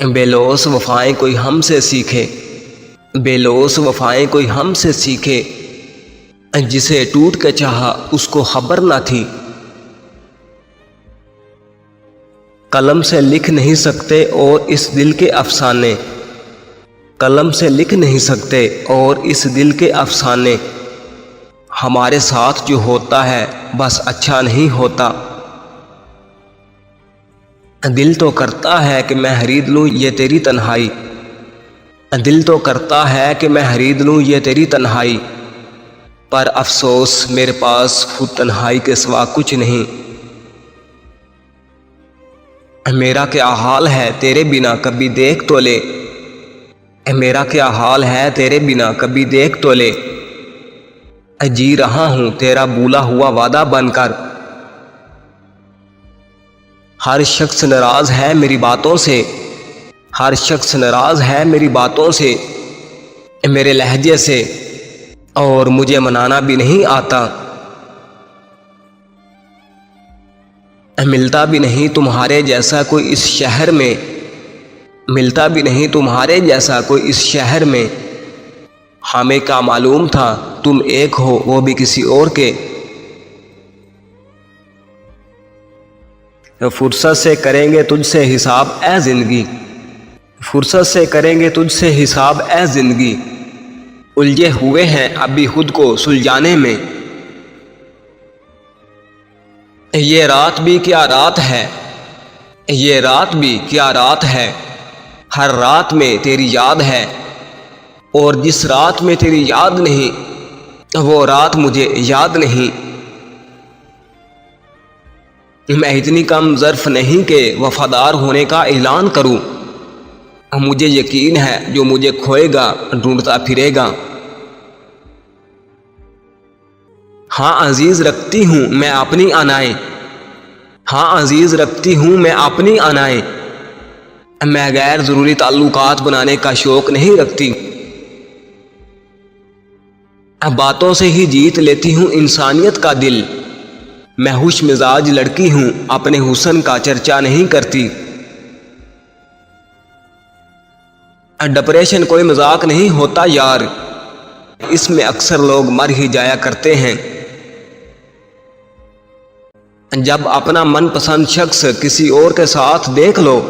بے لوث وفائیں کوئی ہم سے سیکھے، بے لوث وفائیں کوئی ہم سے سیکھے، جسے ٹوٹ کے چاہا اس کو خبر نہ تھی۔ قلم سے لکھ نہیں سکتے اور اس دل کے افسانے، قلم سے لکھ نہیں سکتے اور اس دل کے افسانے، ہمارے ساتھ جو ہوتا ہے بس اچھا نہیں ہوتا۔ دل تو کرتا ہے کہ میں خرید لوں یہ تیری تنہائی، دل تو کرتا ہے کہ میں خرید لوں یہ تیری تنہائی، پر افسوس میرے پاس خود تنہائی کے سوا کچھ نہیں۔ میرا کیا حال ہے تیرے بنا کبھی دیکھ تو لے، میرا کیا حال ہے تیرے بنا کبھی دیکھ تو لے، جی رہا ہوں تیرا بھولا ہوا وعدہ بن کر۔ ہر شخص ناراض ہے میری باتوں سے، ہر شخص ناراض ہے میری باتوں سے، میرے لہجے سے، اور مجھے منانا بھی نہیں آتا۔ ملتا بھی نہیں تمہارے جیسا کوئی اس شہر میں، ملتا بھی نہیں تمہارے جیسا کوئی اس شہر میں، ہمیں کیا معلوم تھا تم ایک ہو وہ بھی کسی اور کے۔ فرصت سے کریں گے تجھ سے حساب اے زندگی، فرصت سے کریں گے تجھ سے حساب اے زندگی، الجھے ہوئے ہیں ابھی خود کو سلجھانے میں۔ یہ رات بھی کیا رات ہے، یہ رات بھی کیا رات ہے، ہر رات میں تیری یاد ہے، اور جس رات میں تیری یاد نہیں وہ رات مجھے یاد نہیں۔ میں اتنی کم ظرف نہیں کہ وفادار ہونے کا اعلان کروں، مجھے یقین ہے جو مجھے کھوئے گا ڈھونڈتا پھرے گا۔ ہاں عزیز رکھتی ہوں میں اپنی انائیں، ہاں عزیز رکھتی ہوں میں اپنی انائیں، میں غیر ضروری تعلقات بنانے کا شوق نہیں رکھتی۔ باتوں سے ہی جیت لیتی ہوں انسانیت کا دل، میں خوش مزاج لڑکی ہوں اپنے حسن کا چرچا نہیں کرتی۔ ڈپریشن کوئی مذاق نہیں ہوتا یار، اس میں اکثر لوگ مر ہی جایا کرتے ہیں۔ جب اپنا من پسند شخص کسی اور کے ساتھ دیکھ لو،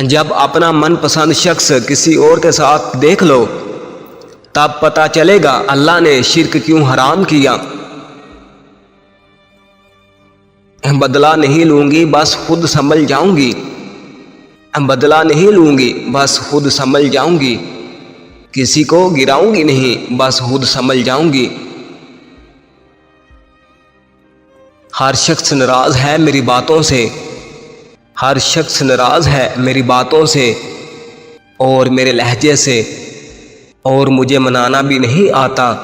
جب اپنا من پسند شخص کسی اور کے ساتھ دیکھ لو، تب پتہ چلے گا اللہ نے شرک کیوں حرام کیا۔ بدلہ نہیں لوں گی بس خود سنبھل جاؤں گی، بدلہ نہیں لوں گی بس خود سنبھل جاؤں گی، کسی کو گراؤں گی نہیں بس خود سنبھل جاؤں گی۔ ہر شخص ناراض ہے میری باتوں سے، ہر شخص ناراض ہے میری باتوں سے اور میرے لہجے سے، اور مجھے منانا بھی نہیں آتا۔